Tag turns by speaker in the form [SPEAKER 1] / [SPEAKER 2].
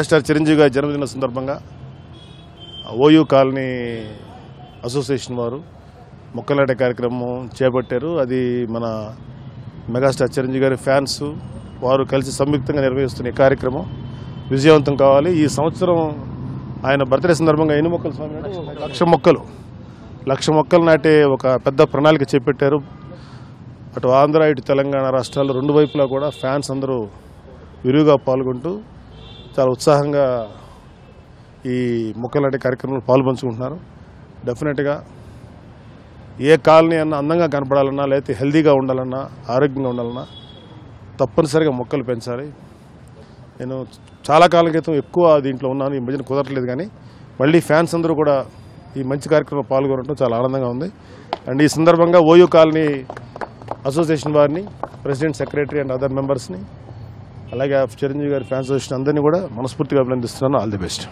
[SPEAKER 1] Megastar Chiranjeevi గారి జన్మదిన సందర్భంగా ఓయూ కాలనీ అసోసియేషన్ వారు మొక్కలు నాటే కార్యక్రమం చేపట్టారు. అది మన మెగాస్టార్ చిరంజీవి గారి ఫ్యాన్స్ వారు కలిసి సంయుక్తంగా నిర్వహిస్తున్న ఈ కార్యక్రమం విజయవంతం కావాలి. ఈ సంవత్సరం ఆయన బర్త్డే సందర్భంగా ఎన్ని మొక్కలు స్వామి 1,00,000 మొక్కలు నాటే ఒక పెద్ద ప్రణాళిక చేపట్టారు. అటు ఆంధ్ర ఇటు తెలంగాణ రాష్ట్రాల్లో రెండు వైపులా కూడా ఫ్యాన్స్ అందరూ విరివిగా పాల్గొంటూ చాలా ఉత్సాహంగా ఈ మొక్కలు నాటే కార్యక్రమంలో పాల్పంచుకుంటున్నారు. డెఫినెట్గా ఏ కాలనీ అన్నా అందంగా కనపడాలన్నా లేకపోతే హెల్దీగా ఉండాలన్నా ఆరోగ్యంగా ఉండాలన్నా తప్పనిసరిగా మొక్కలు పెంచాలి. నేను చాలా కాలం క్రితం ఎక్కువ దీంట్లో ఉన్నాను, ఈ మధ్యన కుదరట్లేదు. కానీ మళ్ళీ ఫ్యాన్స్ అందరూ కూడా ఈ మంచి కార్యక్రమంలో పాల్గొనడం చాలా ఆనందంగా ఉంది. అండ్ ఈ సందర్భంగా ఓయూ కాలనీ అసోసియేషన్ వారిని, ప్రెసిడెంట్, సెక్రటరీ అండ్ అదర్ మెంబర్స్ని, అలాగే చిరంజీవి గారి ఫ్యాన్స్ అసోసియేషన్ అందరినీ కూడా మనస్ఫూర్తిగా అభినందిస్తున్నాను. All the best.